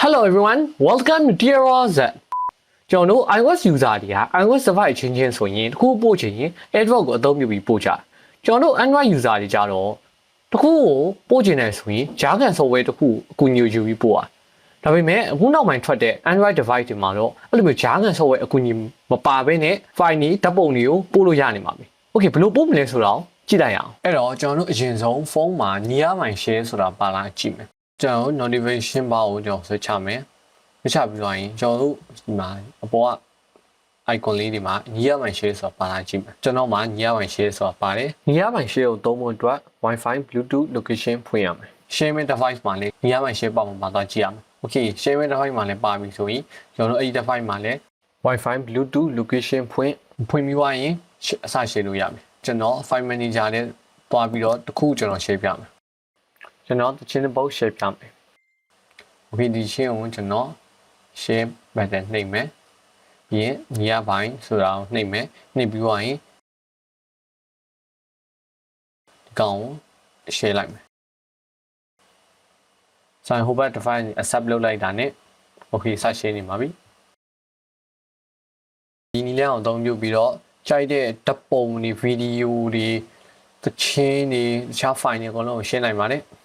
Hello everyone, welcome to Dear Z ကျွန်တော်တို့ iOS user တွေက iOS device ချင်းချင်းဆိုရင်တခုပို့ချင်ရင် AirDrop ကိုအသုံးပြုပြီးပို့ကြတယ်ကျွန်တော်တို့ Android user တွေကြတော့တခုကိုပို့ချင်တယ်ဆိုရင်ဂျာကန် software တခုအကူအညီယူပြီးပို့ရဒါပေမဲ့အခုနောက်ပိုင်းထွက်တဲ့ Android device တွေမှာတော့အဲ့လိုမျိုးဂျာကန် software အကူအညီမပါဘဲနဲ့ file တွေဓာတ်ပုံတွေကိုပို့လို့ရနေမှာပဲ Okay ဘယ်လိုပို့မလဲဆိုတော့ကြည့်လိုက်အောင်အဲ့တော့ကျွန်တော်တို့အရင်ဆုံးဖုန်းမှာနီးရမိုင် share ဆိုတာပါလာကြည့်မယ်ကျွန်တော် notification bar ကိုကျွန်တော်ဆွဲချမယ်ဆွဲချပြီးတော့ရင်ကျွန်တော်တို့ဒီမှာအပေါ်က icon လေးတွေမှာနီးရမိုင် share ဆိုတာပါလာကြည့်မယ်ကျွန်တော်မှာနီးရမိုင် share ဆိုတာပါတယ်နီးရမိုင် share ကိုသုံးဖို့အတွက် Wi-Fi Bluetooth location ဖွင့်ရမယ် sharing device မှာလည်းနီးရမိုင် share ပါမှာပါသွားကြည့်ရမယ် Okay sharing device မှာလည်းပါပြီဆိုရင်ကျွန်တော်တို့အဲ့ဒီ device မှာလည်း Wi-Fi Bluetooth location ဖွင့်ပြီးသွားရင်အစ share လို့ရမယ်ကျွန်တော် file manager နဲ့တွားပြီးတော့တခုကျွန်တော် share ပြမယ်ကျွန်တော်တချင်းပုတ် share ပြမယ် Okay ဒီချင်းကိုကျွန်တော် share button နှိပ်မယ်ပြီးရင်ညီရပိုင်းဆိုတာကိုနှိပ်မယ်နှိပ်ပြီးသွားရင်ဒီကောင်ကို share လိုက်မယ်ဆိုရင်ဟိုဘက် device accept လုပ်လိုက်တာနဲ့ Okay စ share နေပါပြီဒီနည်းလမ်းကိုအသုံးပြုပြီးတော့ကြိုက်တဲ့ဓာတ်ပုံတွေဗီဒီယိုတွေသချင်းတွေတခြား file တွေအကုန်လုံးကိုရှင်းနိုင်ပါတယ်